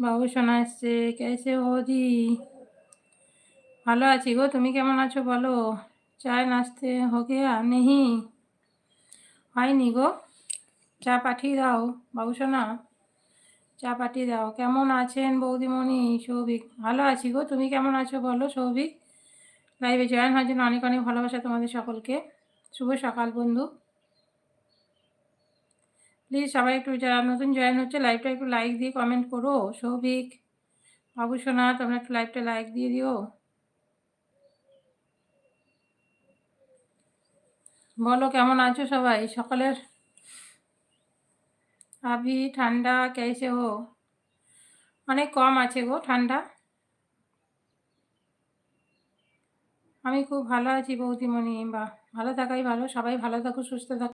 বাবু সোনা এসছে। কেসে হো জি? ভালো আছি গো, তুমি কেমন আছো বলো? চায় নাস্তে হো গেয়া নেহি? হয়নি গো, চা পাঠিয়ে দাও। বাবু সোনা, চা পাঠিয়ে দাও। কেমন আছেন বৌদিমণি? সৌভিক, ভালো আছি গো, তুমি কেমন আছো বলো? সৌভিক লাইভে জয়েন হওয়ার জন্য অনেক অনেক ভালোবাসা তোমাদের সকলকে। শুভ সকাল বন্ধু। প্লিজ সবাই একটু যারা নতুন জয়েন হচ্ছে লাইভটা একটু লাইক দিয়ে কমেন্ট করো। সৌভিক, বাবু সোনা, তোমরা একটু লাইভটা লাইক দিয়ে দিও। বলো কেমন আছো সবাই? সকালের আবি ঠান্ডা कैसे हो? অনেক কম আছে গো ঠান্ডা। আমি খুব ভালো আছি বৌদিমণি। বাহ, ভালো থাকাই ভালো। সবাই ভালো থাকো, সুস্থ থাকো।